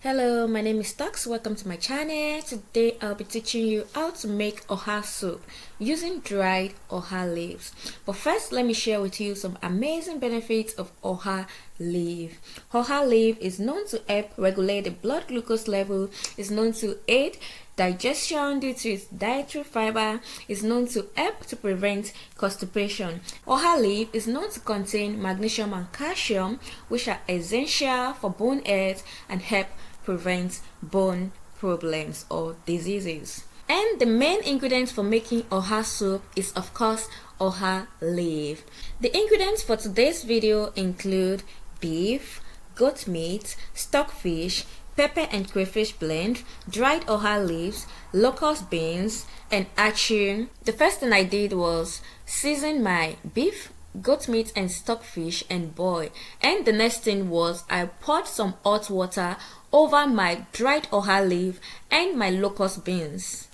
Hello, my name is Stux. Welcome to my channel. Today I'll be teaching you how to make oha soup using dried oha leaves. But first, let me share with you some amazing benefits of oha leaf. Oha leaf is known to help regulate the blood glucose level, is known to aid digestion due to its dietary fiber, is known to help to prevent constipation. Oha leaf is known to contain magnesium and calcium, which are essential for bone health and help prevent bone problems or diseases. And the main ingredients for making oha soup is of course oha leaf. The ingredients for today's video include beef, goat meat, stockfish, pepper and crayfish blend, dried oha leaves, locust beans, and achi. The first thing I did was season my beef, goat meat and stockfish and boil, and the next thing was I poured some hot water over my dried oha leaf and my locust beans.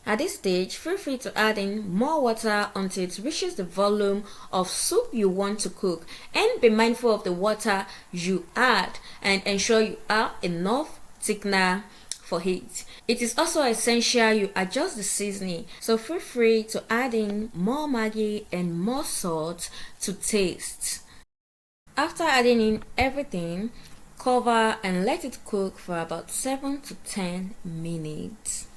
At this stage, feel free to add in more water until it reaches the volume of soup you want to cook, and be mindful of the water you add and ensure you add enough thickener for it. It is also essential you adjust the seasoning, so feel free to add in more maggi and more salt to taste. After adding in everything, cover and let it cook for about 7 to 10 minutes.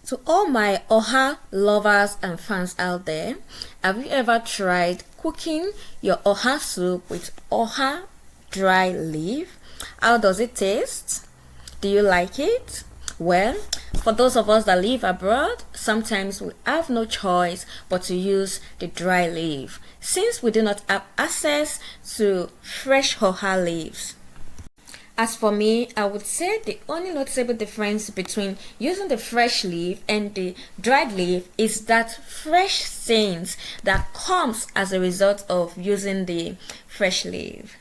To all my oha lovers and fans out there, have you ever tried cooking your oha soup with oha dry leaf? How does it taste? Do you like it? Well, for those of us that live abroad, sometimes we have no choice but to use the dry leaf, since we do not have access to fresh oha leaves. As for me, I would say the only noticeable difference between using the fresh leaf and the dried leaf is that fresh scent that comes as a result of using the fresh leaf.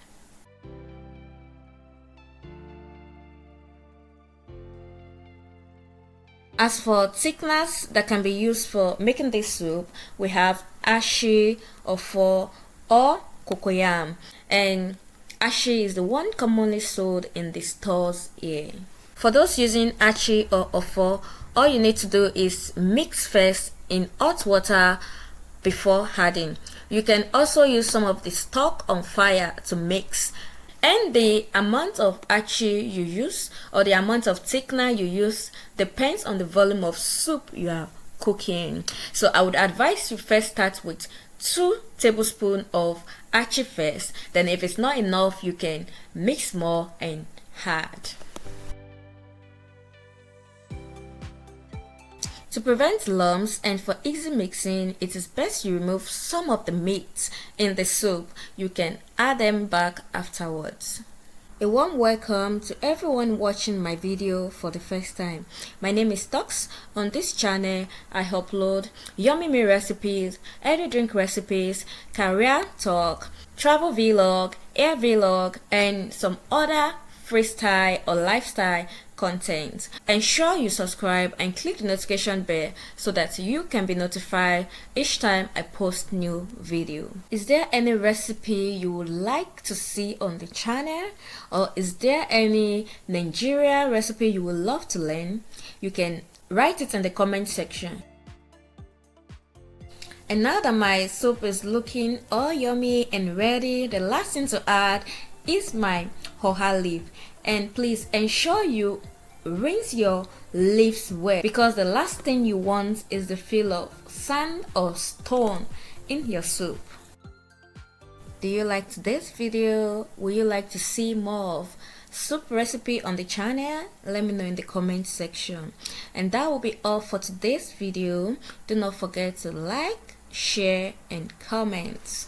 As for thickeners that can be used for making this soup, we have Achi, Ofada, or cocoyam, and Achi is the one commonly sold in the stores here. For those using Achi or Ofada, all you need to do is mix first in hot water before adding. You can also use some of the stock on fire to mix. And the amount of achi you use or the amount of thickener you use depends on the volume of soup you are cooking. So I would advise you first start with 2 tablespoons of achi first. Then if it's not enough, you can mix more and add. To prevent lumps and for easy mixing, it is best you remove some of the meat in the soup. You can add them back afterwards. A warm welcome to everyone watching my video for the first time. My name is Stux. On this channel, I upload yummy meal recipes, healthy drink recipes, career talk, travel vlog, air vlog, and some other freestyle or lifestyle content. Ensure you subscribe and click the notification bell so that you can be notified each time I post new video. Is there any recipe you would like to see on the channel, or is there any Nigerian recipe you would love to learn? You can write it in the comment section. And now that my soup is looking all yummy and ready, the last thing to add is my oha leaf. And please ensure you rinse your leaves well, because the last thing you want is the feel of sand or stone in your soup. Do you like today's video? Would you like to see more of soup recipe on the channel? Let me know in the comment section. And that will be all for today's video. Do not forget to like, share and comment.